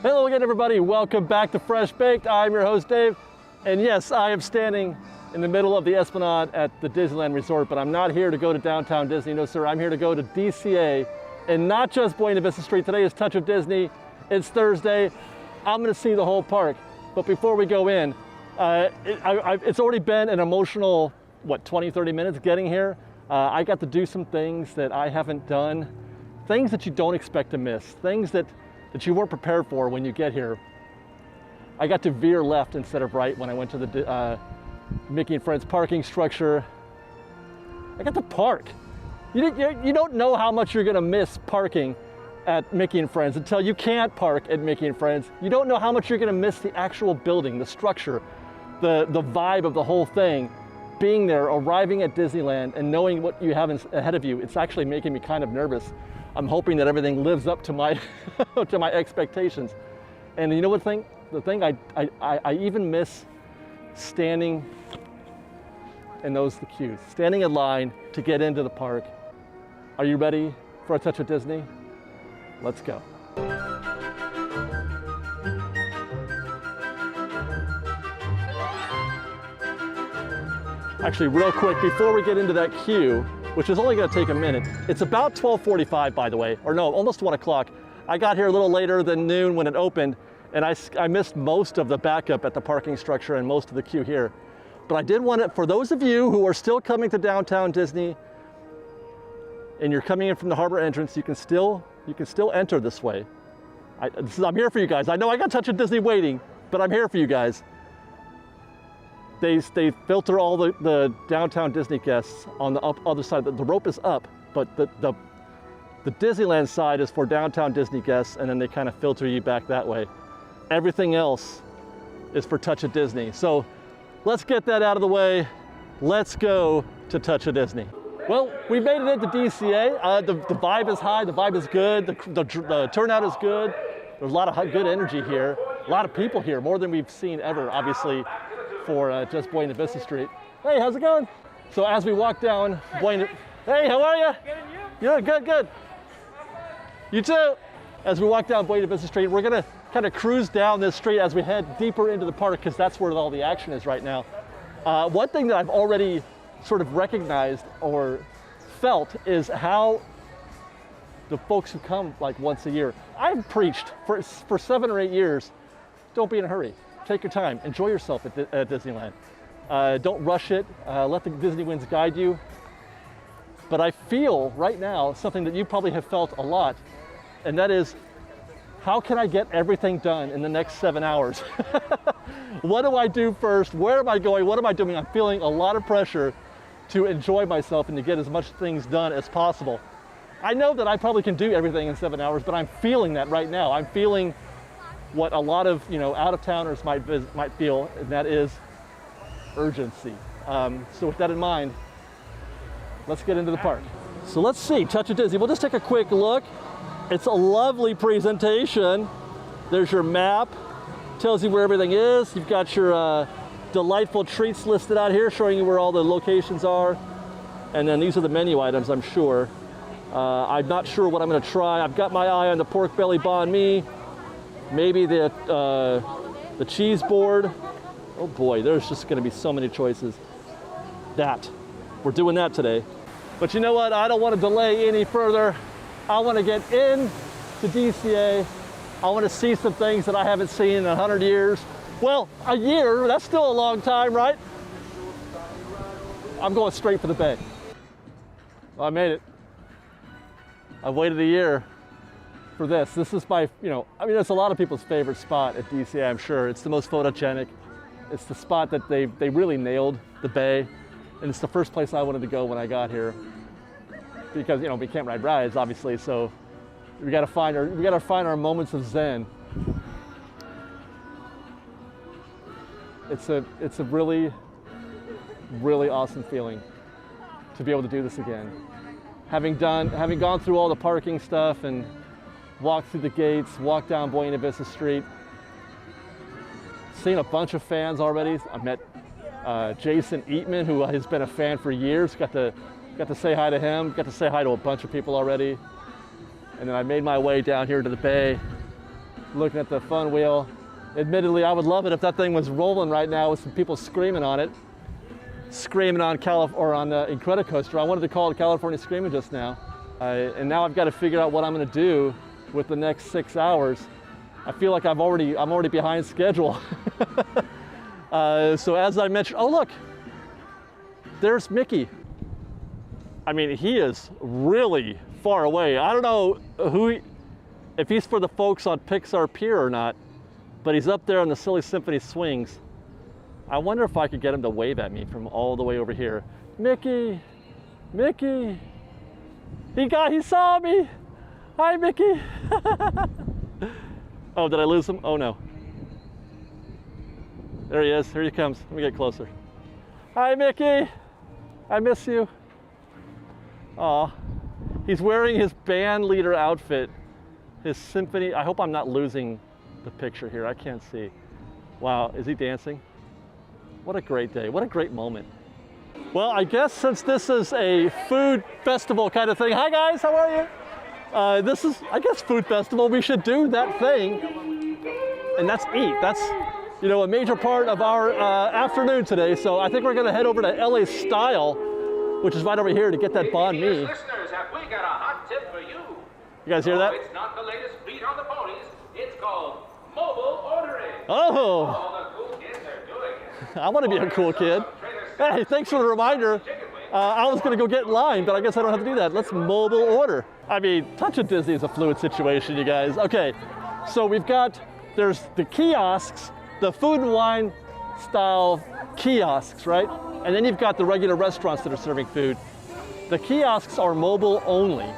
Hello again, everybody. Welcome back to Fresh Baked. I'm your host, Dave. And yes, I am standing in the middle of the Esplanade at the Disneyland Resort, but I'm not here to go to downtown Disney. No, sir. I'm here to go to DCA and not just Buena Vista Street. Today is Touch of Disney. It's Thursday. I'm going to see the whole park. But before we go in, it's already been an emotional, 20, 30 minutes getting here. I got to do some things that I haven't done, things that you don't expect to miss, things that you weren't prepared for when you get here. I got to veer left instead of right when I went to the Mickey and Friends parking structure. I got to park. You don't know how much you're gonna miss parking at Mickey and Friends until you can't park at Mickey and Friends. You don't know how much you're gonna miss the actual building, the structure, the vibe of the whole thing. Being there, arriving at Disneyland and knowing what you have ahead of you, it's actually making me kind of nervous. I'm hoping that everything lives up to my to my expectations. And you know what the thing I even miss standing in the queues, standing in line to get into the park. Are you ready for a touch of Disney? Let's go. Actually, real quick, before we get into that queue, which is only gonna take a minute, it's about 12:45, by the way, or no, almost 1 o'clock. I got here a little later than noon when it opened, and I missed most of the backup at the parking structure and most of the queue here. But I did want it, for those of you who are still coming to downtown Disney, and you're coming in from the harbor entrance, you can still enter this way. I'm here for you guys. I know I got Touch of Disney waiting, but I'm here for you guys. They filter all the downtown Disney guests on the other side. The rope is up, but the Disneyland side is for downtown Disney guests, and then they kind of filter you back that way. Everything else is for Touch of Disney. So let's get that out of the way. Let's go to Touch of Disney. Well, we made it into DCA. The vibe is high, the vibe is good, the turnout is good. There's a lot of good energy here. A lot of people here, more than we've seen ever, obviously, for just Buena Vista Street. Hey, how's it going? So as we walk down hey, how are you? Good, and you? Yeah, good. You too. As we walk down Buena Vista Street, we're gonna kind of cruise down this street as we head deeper into the park, because that's where all the action is right now. One thing that I've already sort of recognized or felt is how the folks who come like once a year, I've preached for 7 or 8 years, don't be in a hurry. Take your time, enjoy yourself at Disneyland. Don't rush it, let the Disney winds guide you. But I feel right now something that you probably have felt a lot, and that is, how can I get everything done in the next 7 hours? What do I do first? Where am I going? What am I doing? I'm feeling a lot of pressure to enjoy myself and to get as much things done as possible. I know that I probably can do everything in 7 hours, but I'm feeling that right now. I'm feeling what a lot of out-of-towners might feel, and that is urgency. So with that in mind, let's get into the park. So let's see, Touch of Disney. We'll just take a quick look. It's a lovely presentation. There's your map, tells you where everything is. You've got your delightful treats listed out here, showing you where all the locations are. And then these are the menu items, I'm sure. I'm not sure what I'm gonna try. I've got my eye on the pork belly banh mi. Maybe the cheese board. Oh boy, there's just gonna be so many choices. We're doing that today. But you know what, I don't wanna delay any further. I wanna get in to DCA. I wanna see some things that I haven't seen in 100 years. Well, a year, that's still a long time, right? I'm going straight for the bay. Well, I made it. I've waited a year for this. This is my, it's a lot of people's favorite spot at DCA, I'm sure. It's the most photogenic. It's the spot that they really nailed, the bay. And it's the first place I wanted to go when I got here. Because, we can't ride rides, obviously, so we gotta find our moments of zen. It's a really, really awesome feeling to be able to do this again. Having gone through all the parking stuff and walked through the gates, walked down Buena Vista Street, seen a bunch of fans already. I met Jason Eatman, who has been a fan for years. Got to say hi to him. Got to say hi to a bunch of people already. And then I made my way down here to the bay. looking at the fun wheel. Admittedly, I would love it if that thing was rolling right now with some people screaming on it. Screaming on Incredicoaster. I wanted to call it California Screaming just now. And now I've got to figure out what I'm going to do with the next 6 hours. I feel like I'm already behind schedule. So as I mentioned, oh look, there's Mickey. I mean, he is really far away. I don't know if he's for the folks on Pixar Pier or not, but he's up there on the Silly Symphony swings. I wonder if I could get him to wave at me from all the way over here. Mickey, Mickey. He saw me. Hi, Mickey. Oh, did I lose him? Oh no. There he is, here he comes. Let me get closer. Hi, Mickey. I miss you. Aw. He's wearing his band leader outfit, his symphony. I hope I'm not losing the picture here. I can't see. Wow, is he dancing? What a great day. What a great moment. Well, I guess since this is a food festival kind of thing. Hi guys, how are you? This is, I guess, food festival. We should do that thing, and that's eat. That's, you know, a major part of our afternoon today. So I think we're gonna head over to LA Style, which is right over here, to get that banh mi. Listeners, have we got a hot tip for you? You guys hear that? It's not the latest beat on the ponies. It's called mobile ordering. Oh! All the cool kids are doing it. I want to be a cool kid. Hey, thanks for the reminder. I was going to go get in line, but I guess I don't have to do that. Let's mobile order. I mean, touch of Disney is a fluid situation, you guys. Okay, so there's the kiosks, the food and wine style kiosks, right? And then you've got the regular restaurants that are serving food. The kiosks are mobile only.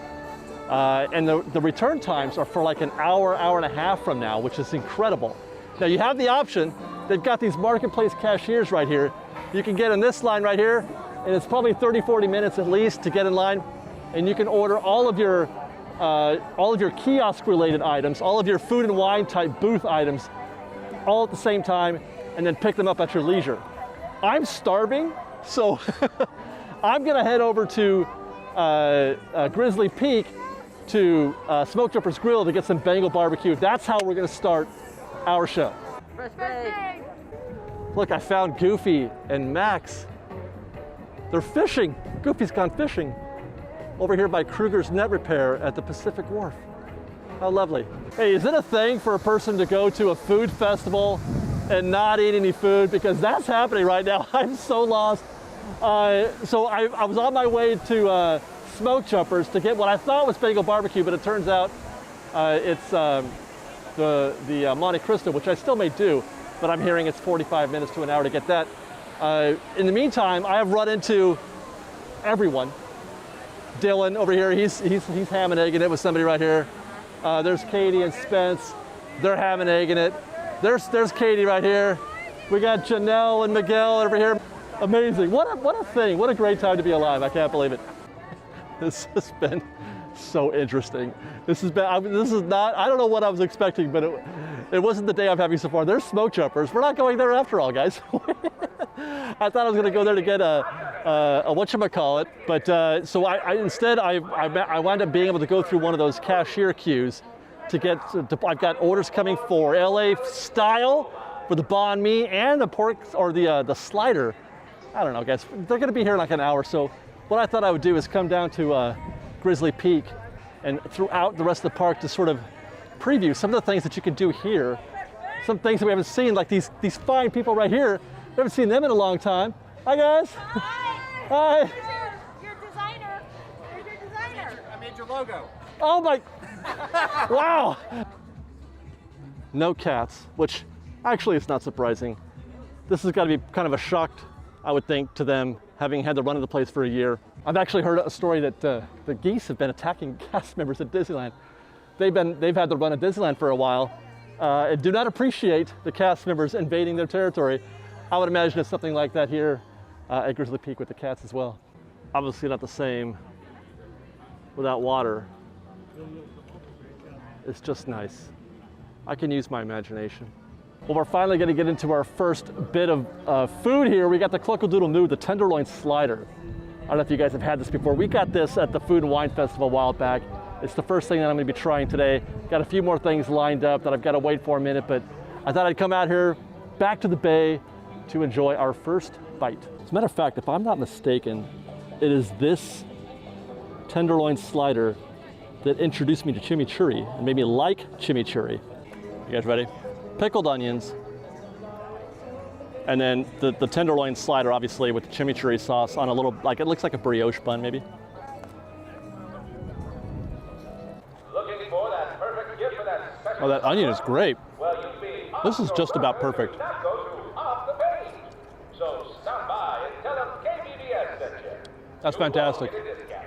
And the return times are for like an hour, hour and a half from now, which is incredible. Now you have the option, they've got these marketplace cashiers right here. You can get in this line right here, and it's probably 30, 40 minutes at least to get in line. And you can order all of your kiosk related items, all of your food and wine type booth items, all at the same time, and then pick them up at your leisure. I'm starving, so I'm gonna head over to Grizzly Peak to Smoke Jumper's Grill to get some Bengal barbecue. That's how we're gonna start our show. FreshBaked. Look, I found Goofy and Max. They're fishing. Goofy's gone fishing over here by Kruger's Net Repair at the Pacific Wharf. How lovely. Hey, is it a thing for a person to go to a food festival and not eat any food? Because that's happening right now. I'm so lost. So I was on my way to Smoke Jumpers to get what I thought was Bengal barbecue, but it turns out it's the Monte Cristo, which I still may do, but I'm hearing it's 45 minutes to an hour to get that. In the meantime, I have run into everyone. Dylan over here, he's ham and egging it with somebody right here. There's Katie and Spence. They're ham and egging it. There's Katie right here. We got Janelle and Miguel over here. Amazing. What a thing. What a great time to be alive. I can't believe it. This has been so interesting. This is not, I don't know what I was expecting, but it wasn't the day I'm having so far. There's Smoke Jumpers. We're not going there after all, guys. I thought I was going to go there to get a whatchamacallit, but so instead I wound up being able to go through one of those cashier queues to get, I've got orders coming for LA Style for the banh mi and the pork, or the slider. I don't know, guys. They're going to be here in like an hour, so what I thought I would do is come down to Grizzly Peak and throughout the rest of the park to sort of preview some of the things that you can do here. Some things that we haven't seen, like these fine people right here. We haven't seen them in a long time. Hi, guys. Hi. Hi. Your designer. Here's your designer. I made your logo. Oh my, wow. No cats, which actually is not surprising. This has got to be kind of a shock, I would think, to them, having had the run of the place for a year. I've actually heard a story that the geese have been attacking cast members at Disneyland. They've had the run at Disneyland for a while and do not appreciate the cast members invading their territory. I would imagine it's something like that here at Grizzly Peak with the cats as well. Obviously not the same without water. It's just nice. I can use my imagination. Well, we're finally going to get into our first bit of food here. We got the Cluck-a-Doodle Moo, the tenderloin slider. I don't know if you guys have had this before. We got this at the Food and Wine Festival a while back. It's the first thing that I'm gonna be trying today. Got a few more things lined up that I've gotta wait for a minute, but I thought I'd come out here, back to the bay, to enjoy our first bite. As a matter of fact, if I'm not mistaken, it is this tenderloin slider that introduced me to chimichurri and made me like chimichurri. You guys ready? Pickled onions, and then the tenderloin slider, obviously, with the chimichurri sauce on a little, like it looks like a brioche bun, maybe. Looking for that perfect gift for that special. Oh, that onion is great. Well, you mean This is just about perfect. that goes to off the page. So stop by and tell them KBBS sent you. That's fantastic. You will get a discount.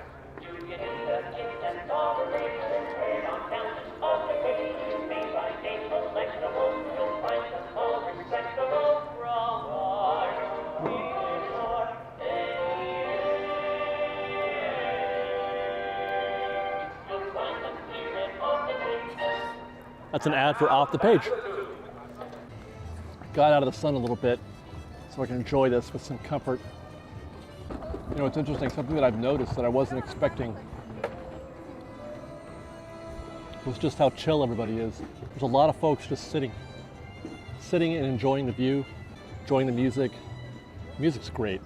That's an ad for Off the Page. Got out of the sun a little bit so I can enjoy this with some comfort. You know, it's interesting, something that I've noticed that I wasn't expecting was just how chill everybody is. There's a lot of folks just sitting and enjoying the view, enjoying the music. The music's great.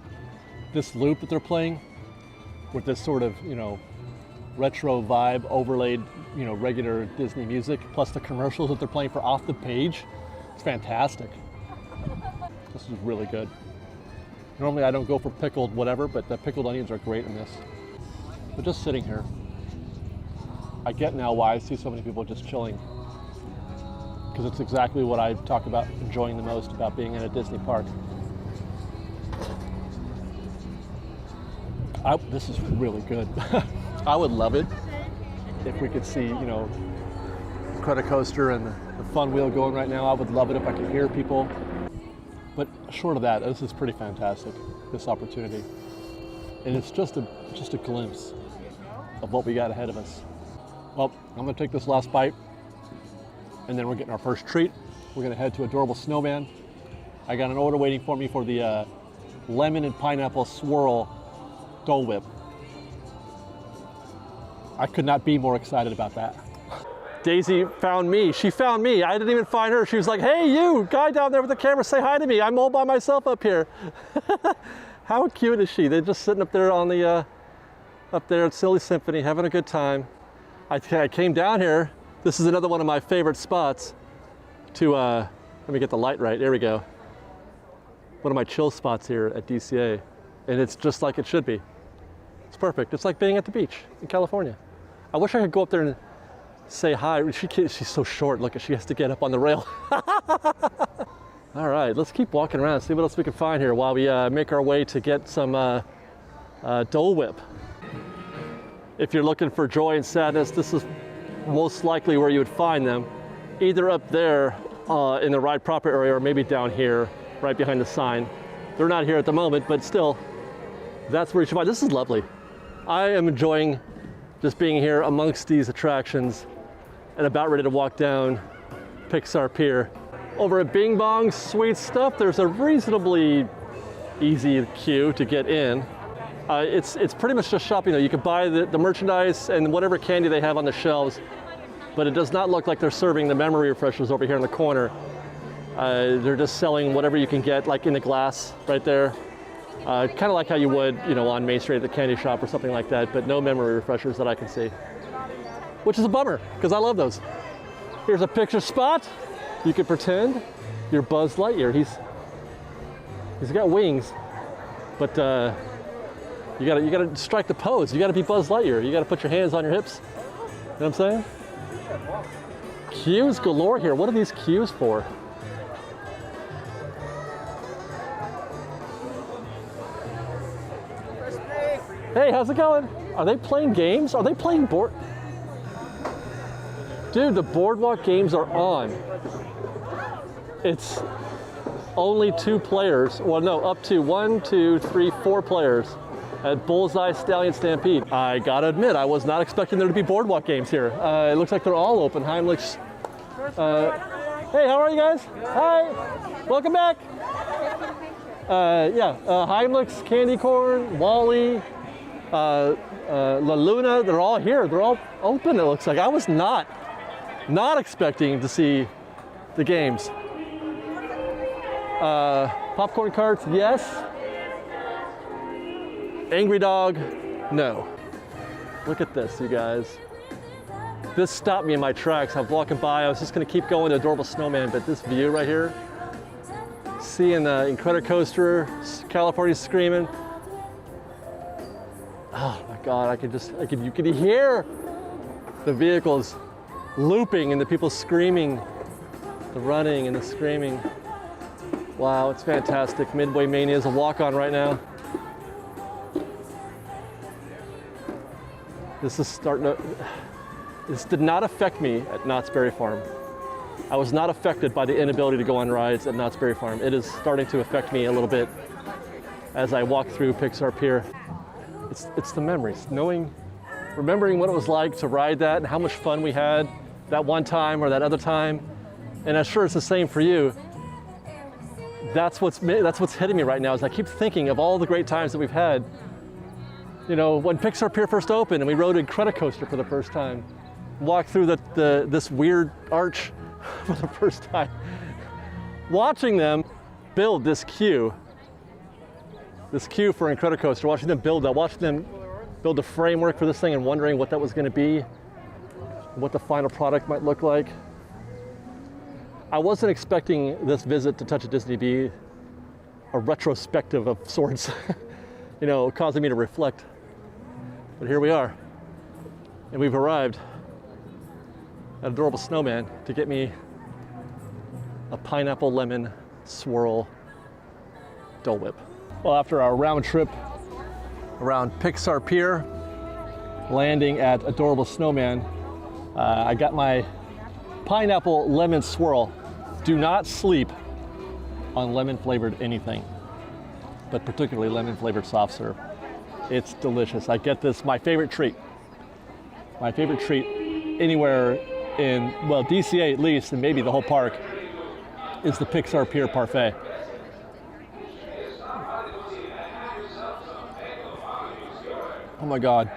This loop that they're playing with this sort of, you know, retro vibe overlaid, you know, regular Disney music, plus the commercials that they're playing for Off the Page. It's fantastic. This is really good. Normally I don't go for pickled whatever, but the pickled onions are great in this. But just sitting here, I get now why I see so many people just chilling. Because it's exactly what I talk about enjoying the most about being in a Disney park. This is really good. I would love it if we could see, you know, the credit coaster and the fun wheel going right now. I would love it if I could hear people. But short of that, this is pretty fantastic, this opportunity. And it's just a glimpse of what we got ahead of us. Well, I'm gonna take this last bite, and then we're getting our first treat. We're gonna head to Adorable Snowman. I got an order waiting for me for the lemon and pineapple swirl Dole Whip. I could not be more excited about that. Daisy found me. She found me. I didn't even find her. She was like, hey, you, guy down there with the camera, say hi to me. I'm all by myself up here. How cute is she? They're just sitting up there on the, up there at Silly Symphony, having a good time. I came down here. This is another one of my favorite spots to, let me get the light right. There we go. One of my chill spots here at DCA. And it's just like it should be. It's perfect. It's like being at the beach in California. I wish I could go up there and say hi. She's so short. Look, she has to get up on the rail. All right, let's keep walking around, see what else we can find here while we make our way to get some Dole Whip. If you're looking for joy and sadness, this is most likely where you would find them. Either up there in the ride proper area or maybe down here, right behind the sign. They're not here at the moment, but still, that's where you should find. This is lovely. I am enjoying just being here amongst these attractions and about ready to walk down Pixar Pier. Over at Bing Bong's Sweet Stuff, there's a reasonably easy queue to get in. It's pretty much just shopping though. You can buy the merchandise and whatever candy they have on the shelves, but it does not look like they're serving the memory refreshers over here in the corner. They're just selling whatever you can get, like in the glass right there. Kind of like how you would, you know, on Main Street at the candy shop or something like that, but no memory refreshers that I can see. Which is a bummer, because I love those. Here's a picture spot. You could pretend you're Buzz Lightyear. He's got wings, but you gotta strike the pose. You gotta be Buzz Lightyear. You gotta put your hands on your hips. You know what I'm saying? Queues galore here. What are these queues for? Hey, how's it going? Are they playing games? Are they playing board? Dude, the boardwalk games are on. It's only 2 players. Well, no, up to 1, 2, 3, 4 players at Bullseye Stallion Stampede. I gotta admit, I was not expecting there to be boardwalk games here. It looks like they're all open. Heimlich's. Hey, how are you guys? Hi, welcome back. Heimlich's Candy Corn, Wally, La Luna, they're all here. They're all open, it looks like. I was not expecting to see the games. Popcorn carts, yes. Angry Dog, no. Look at this, you guys. This stopped me in my tracks. I'm walking by. I was just gonna keep going to Adorable Snowman, but this view right here, seeing the Incredicoaster, California Screaming. Oh my God, you could hear the vehicles looping and the people screaming, the running and the screaming. Wow, it's fantastic. Midway Mania is a walk-on right now. This did not affect me at Knott's Berry Farm. I was not affected by the inability to go on rides at Knott's Berry Farm. It is starting to affect me a little bit as I walk through Pixar Pier. It's the memories, remembering what it was like to ride that and how much fun we had that one time or that other time. And I'm sure it's the same for you. That's what's hitting me right now, is I keep thinking of all the great times that we've had. You know, when Pixar Pier first opened and we rode Incredicoaster for the first time, walked through this weird arch for the first time, watching them build this queue for Incredicoaster, watching them build that, watching them build a framework for this thing and wondering what that was going to be, what the final product might look like. I wasn't expecting this visit to Touch of Disney to be a retrospective of sorts, you know, causing me to reflect. But here we are, and we've arrived at Adorable Snowman to get me a pineapple lemon swirl Dole Whip. Well, after our round trip around Pixar Pier, landing at Adorable Snowman, I got my pineapple lemon swirl. Do not sleep on lemon flavored anything, but particularly lemon flavored soft serve. It's delicious. I get this, my favorite treat anywhere in, well, DCA at least, and maybe the whole park, is the Pixar Pier Parfait. Oh my God.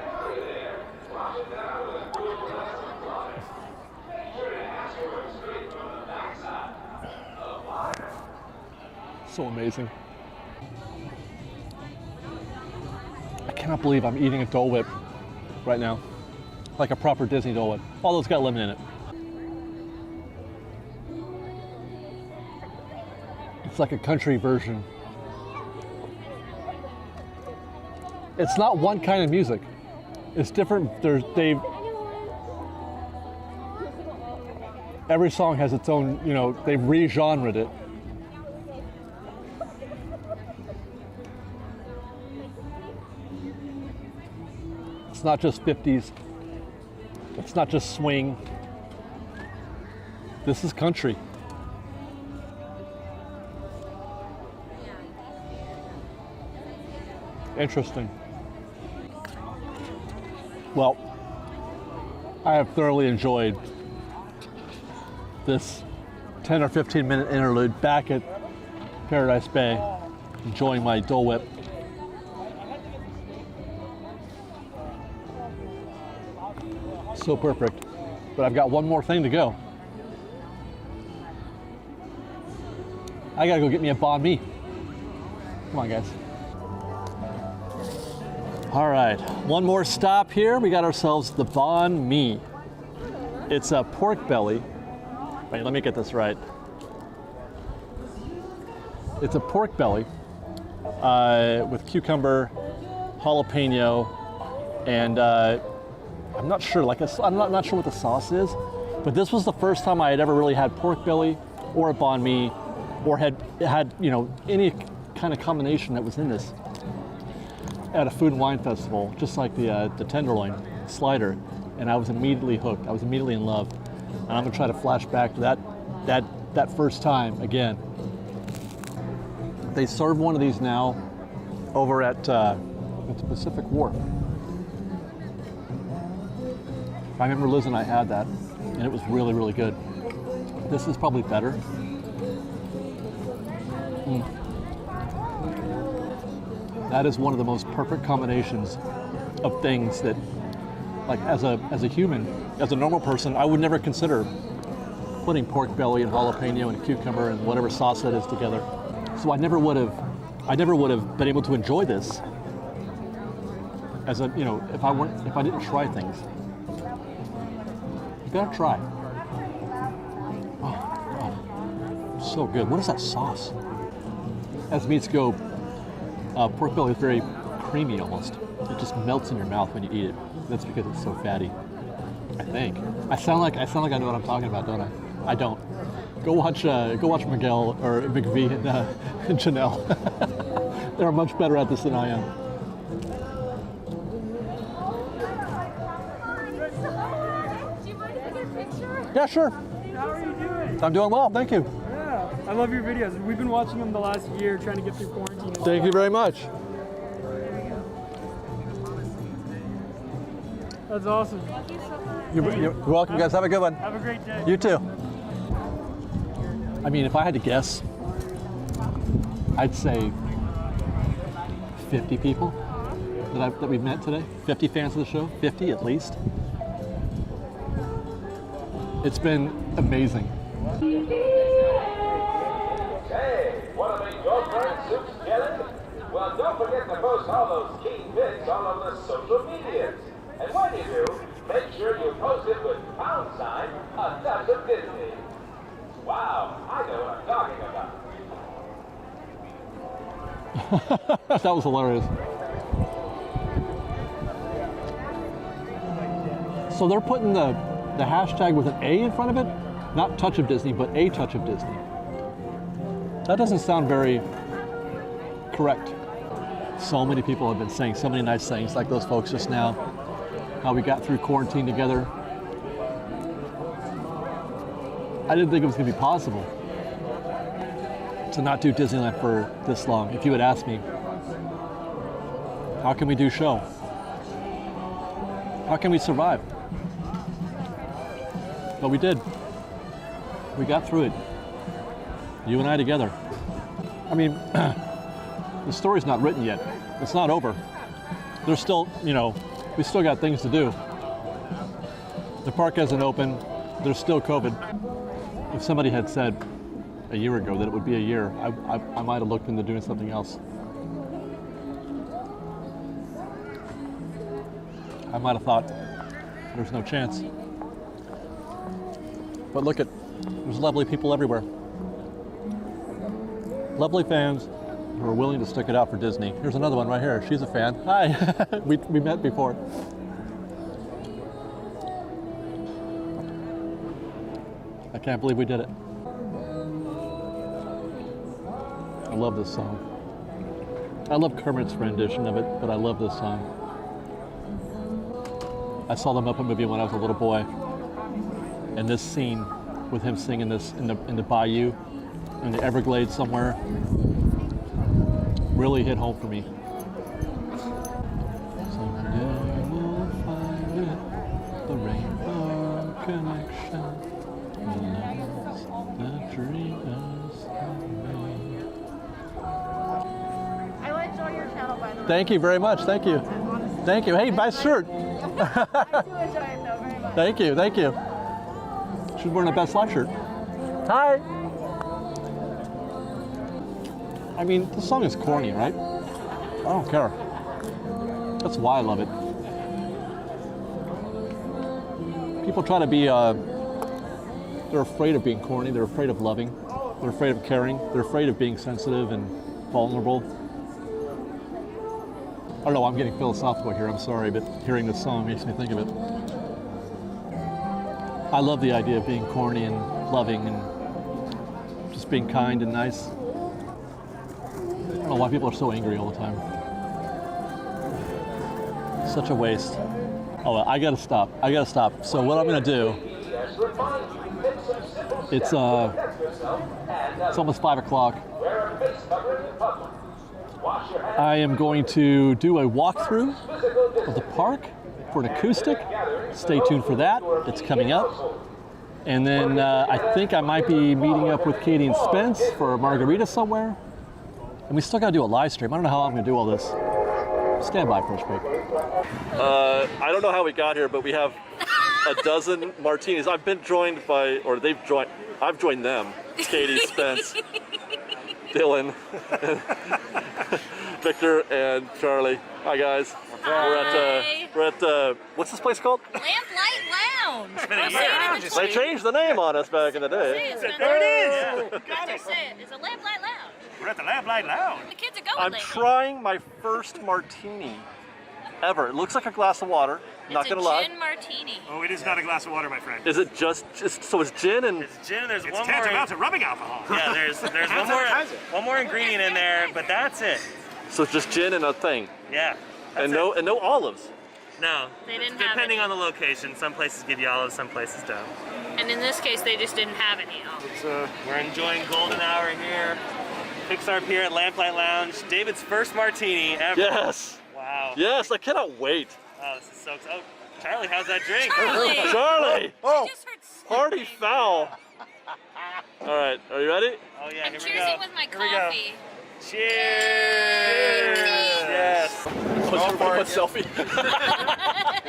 So amazing. I cannot believe I'm eating a Dole Whip right now. Like a proper Disney Dole Whip. Although it's got lemon in it. It's like a country version. It's not one kind of music. It's different. Every song has its own, you know, they've re-genred it. It's not just 50s. It's not just swing. This is country. Interesting. Well, I have thoroughly enjoyed this 10 or 15 minute interlude back at Paradise Bay, enjoying my Dole Whip. So perfect. But I've got one more thing to go. I gotta go get me a banh mi. Come on, guys. All right, one more stop here. We got ourselves the banh mi. It's a pork belly. Wait, let me get this right. It's a pork belly with cucumber, jalapeno, and I'm not sure. I'm not sure what the sauce is, but this was the first time I had ever really had pork belly or a banh mi, or had you know, any kind of combination that was in this at a food and wine festival, just like the tenderloin slider, and I was immediately hooked. I was immediately in love, and I'm gonna try to flash back to that first time again. They serve one of these now over at the Pacific Wharf. I remember Liz and I had that, and it was really, really good. This is probably better. That is one of the most perfect combinations of things that, like as a human, as a normal person, I would never consider putting pork belly and jalapeno and cucumber and whatever sauce that is together. So I never would have been able to enjoy this as a, you know, if I didn't try things. You gotta try. Oh, so good. What is that sauce? As meats go, pork belly is very creamy almost. It just melts in your mouth when you eat it. That's because it's so fatty. I think. I sound like I know what I'm talking about, don't I? I don't. Go watch Miguel or McVie and Janelle. They're much better at this than I am. Do you mind if I get a picture? Yeah, sure. How are you doing? I'm doing well, thank you. Yeah, I love your videos. We've been watching them the last year, trying to get through quarantine. Thank you very much. That's awesome. Thank you so much. You're welcome, guys. Have a good one. Have a great day. You too. I mean, if I had to guess, I'd say 50 people that we've met today. 50 fans of the show. 50 at least. It's been amazing. Hey, want to make your current soups jelly? Well, don't forget to post all those key bits all over the social medias. And when you do, make sure you post it with # a touch of Disney. Wow, I know what I'm talking about. That was hilarious. So they're putting the hashtag with an A in front of it? Not Touch of Disney, but A Touch of Disney. That doesn't sound very correct. So many people have been saying so many nice things, like those folks just now. How we got through quarantine together. I didn't think it was going to be possible to not do Disneyland for this long. If you had asked me, how can we do show? How can we survive? But we did. We got through it. You and I together. I mean, the story's not written yet. It's not over. There's still, you know, we still got things to do. The park hasn't opened. There's still COVID. If somebody had said a year ago that it would be a year, I might have looked into doing something else. I might have thought there's no chance. But look at, there's lovely people everywhere. Lovely fans who are willing to stick it out for Disney. Here's another one right here. She's a fan. Hi, we met before. I can't believe we did it. I love this song. I love Kermit's rendition of it, but I love this song. I saw the Muppet movie when I was a little boy, and this scene with him singing this in the bayou, in the Everglades somewhere, really hit home for me. Someday we'll find it, the rainbow connection, the loves that dreamers have made. I will enjoy your channel, by the way. Thank you very much. Thank you. Thank you. Hey, nice shirt. I do enjoy it, though, very much. Thank you. Thank you. She's wearing a Best Life shirt. Hi. I mean, the song is corny, right? I don't care. That's why I love it. People try to be, they're afraid of being corny, they're afraid of loving, they're afraid of caring, they're afraid of being sensitive and vulnerable. I don't know, I'm getting philosophical here, I'm sorry, but hearing this song makes me think of it. I love the idea of being corny and loving and just being kind and nice. I don't know why people are so angry all the time. Such a waste. Oh, I gotta stop. So what I'm gonna do, it's almost 5 o'clock. I am going to do a walkthrough of the park for an acoustic. Stay tuned for that. It's coming up. And then I think I might be meeting up with Katie and Spence for a margarita somewhere. And we still got to do a live stream. I don't know how I'm going to do all this. Stand by, FreshBaked. I don't know how we got here, but we have a dozen martinis. I've been joined by, or I've joined them. Katie, Spence, Dylan, Victor, and Charlie. Hi guys. Hi. We're at what's this place called? Lamplight Lounge. It's been a year. They changed the name on us back in the day. There it is. Got it. Say it. It's a Lamplight Lounge. We're at the Lamplight Lounge. The kids are going I'm lately. trying my first martini ever. It looks like a glass of water. Not gonna lie. It's a gin martini. Oh, it is not a glass of water, my friend. Is it just so it's gin and It's gin. There's It's one tantamount more. to rubbing alcohol. Yeah, there's That's appetizer. one more ingredient in there, but that's it. so it's just gin and a thing. Yeah. And no olives. No. They didn't have Depending any. on the location, some places give you olives, some places don't. And in this case, they just didn't have any. We're enjoying golden hour here. Pixar Pier at Lamplight Lounge. David's first martini ever. Yes. Wow. Yes, I cannot wait. Oh, this is so. Oh, Charlie, how's that drink? Charlie! Charlie, I just heard party foul. All right, are you ready? Oh yeah, I'm here we cheersing go. with my Here we go. coffee. Cheers! Yes. Selfie.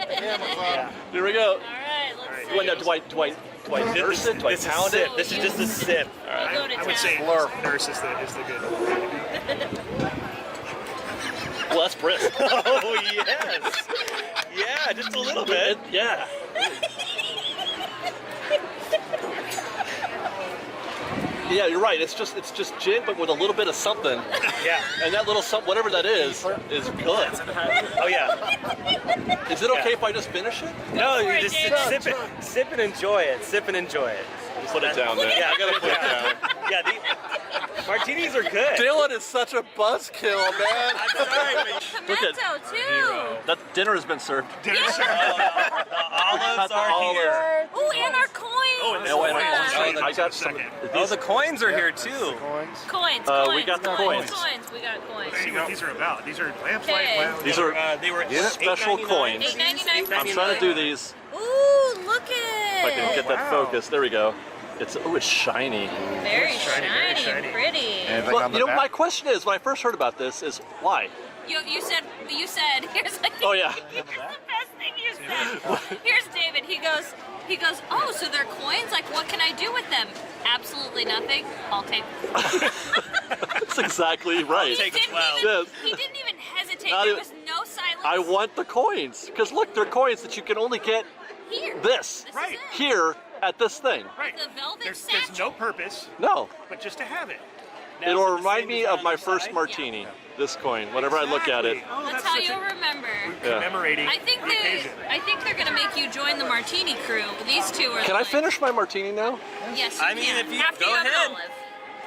Yeah. Here we go. All right, let's see. Wait, now, do I nurse it? Do I This is pound sip. it? This is just a sip. We'll go to I would say town. nurse is the good. Well, that's brisk. Oh yes. Yeah, just a little bit. Yeah. Yeah, you're right. It's just gin, but with a little bit of something, Yeah. and that little something, whatever that is good. Oh yeah. Is it okay if I just finish it? No, for you it, just David. sip it. Sip and enjoy it. Sip and enjoy it. Put it down there. Yeah, I gotta put it down. Yeah, the martinis are good. Dylan is such a buzzkill, man. I'm sorry, but Look at- Pimento, too. That dinner has been served. Dinner Yeah. service. the olives are Olives. here. Ooh, and our coins. No, wait, Uh, I got some. Oh, the coins are here too. Coins, we got the coins. coins. We got coins. See what these are about. These are Lamplight Okay. Lounge. These are They were special $8.99. coins. $8.99. I'm trying to do these. Ooh, look If I can at get it. that focus. There we go. It's shiny. Very Shiny, very shiny shiny. and pretty. Well, you know, my question is, when I first heard about this, is why? You said, here's like, Oh yeah. here's the best thing you said. Here's David. He goes, oh, so they're coins? Like, what can I do with them? Absolutely nothing. I'll take them. That's exactly right. He Take didn't 12. even, Yes. he didn't even hesitate. Not There even- was no silence. I want the coins because look, they're coins that you can only get Here. this This Right. is it. here at this thing. Right. The velvet There's satchel. no purpose, No, but just to have it. Now, it'll is it the remind same me design of on my the first side? martini. This coin, whenever I look at it. Exactly. Oh, That's how such you'll a remember. commemorating I think occasion. they're gonna make you join the martini crew. These two are. Can I like- finish my martini now? Yes, you I mean, can. if you After go you have an ahead. olive.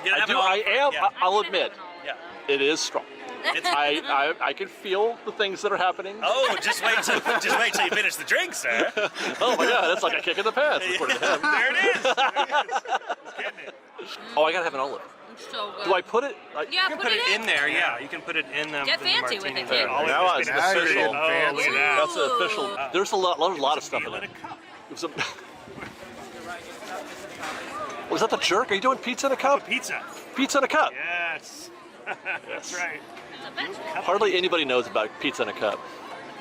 You I have do. an I olive. am. Yeah. I'll I'm gonna admit, have an olive, Yeah. though. it is strong. I can feel the things that are happening. Oh, just wait till you finish the drink, sir. Oh my God, that's like a kick in the pants. according to him. There it is. He's getting it. Oh, I gotta have an olive. It's so good. Do I put it? Yeah, You can put it in there. Yeah. Yeah, you can put it in the. Get the fancy with martini it, there. kid. Olive Now has it's been official. inserted. Oh, look at that. That's an official. There's a lot of stuff in Meal it. in a cup. It was a- Was that the jerk? Are you doing pizza in a cup? Pizza. Pizza in a cup. Yes. That's right. It's a vegetable. Hardly anybody knows about pizza in a cup,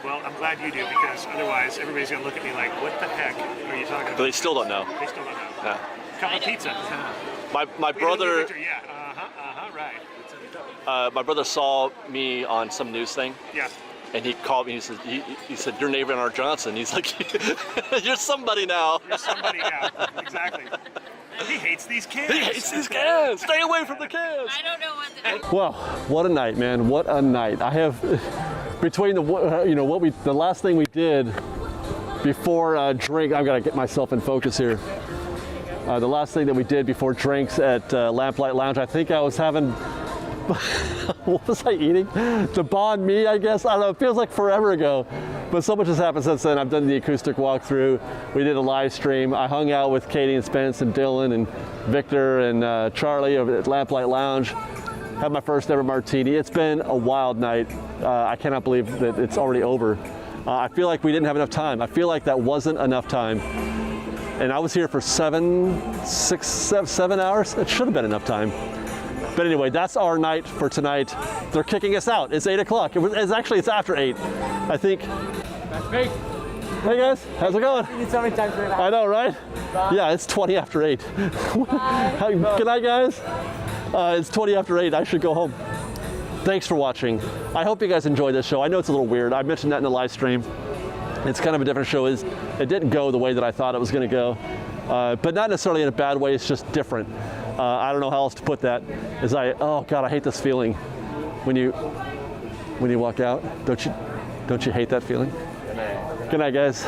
Well, I'm glad you do because otherwise everybody's gonna look at me like, what the heck are you talking but about? they still don't know. They still don't know. Yeah. Cup I of don't pizza. know. My brother, Yeah. Right. my brother saw me on some news thing, Yeah. and he called me. He said, "Your neighbor in our Johnson." He's like, "You're somebody now." You're somebody now. Exactly. He hates these kids. He hates these cans. Stay away from the cans. I don't know what the. Well, what a night, man! What a night! I have between the last thing we did before drink. I'm gonna get myself in focus here. The last thing that we did before drinks at Lamplight Lounge, I think I was having. What was I eating? The banh mi, I guess. I don't know. It feels like forever ago, but so much has happened since then. I've done the acoustic walkthrough. We did a live stream. I hung out with Katie and Spence and Dylan and Victor and Charlie over at Lamplight Lounge. Had my first ever martini. It's been a wild night. I cannot believe that it's already over. I feel like we didn't have enough time. I feel like that wasn't enough time. And I was here for 7 hours. It should have been enough time. But anyway, that's our night for tonight. They're kicking us out. It's 8 o'clock. It's after 8. I think. Hey, Hey guys, how's it going? so many times right now. I know, right? Yeah, it's 20 after 8. Good night, guys. It's 20 after 8. I should go home. Thanks for watching. I hope you guys enjoyed this show. I know it's a little weird. I mentioned that in the live stream. It's kind of a different show. It didn't go the way that I thought it was going to go, but not necessarily in a bad way. It's just different. I don't know how else to put that. Oh God, I hate this feeling when you walk out. Don't you hate that feeling? Good night, guys.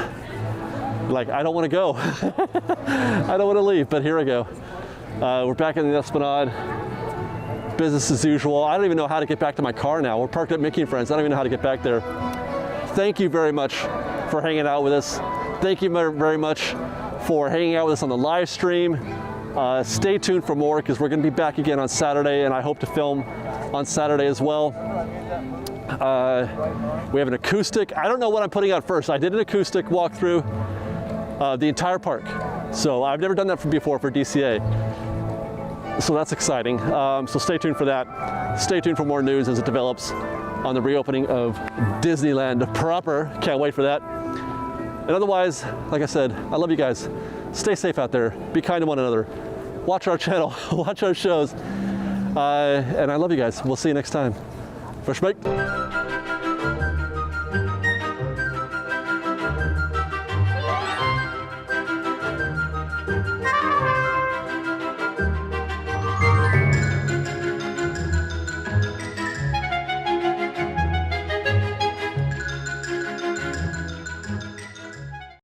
Like, I don't want to go. I don't want to leave, but here I go. We're back in the Esplanade. Business as usual. I don't even know how to get back to my car now. We're parked at Mickey and Friends. I don't even know how to get back there. Thank you very much for hanging out with us. Thank you very much for hanging out with us on the live stream. Stay tuned for more because we're going to be back again on Saturday, and I hope to film on Saturday as well. We have an acoustic. I don't know what I'm putting out first. I did an acoustic walkthrough the entire park. So I've never done that before for DCA. So that's exciting. So stay tuned for that. Stay tuned for more news as it develops on the reopening of Disneyland proper. Can't wait for that. And otherwise, like I said, I love you guys. Stay safe out there. Be kind to one another. Watch our channel. Watch our shows. And I love you guys. We'll see you next time. FreshBaked.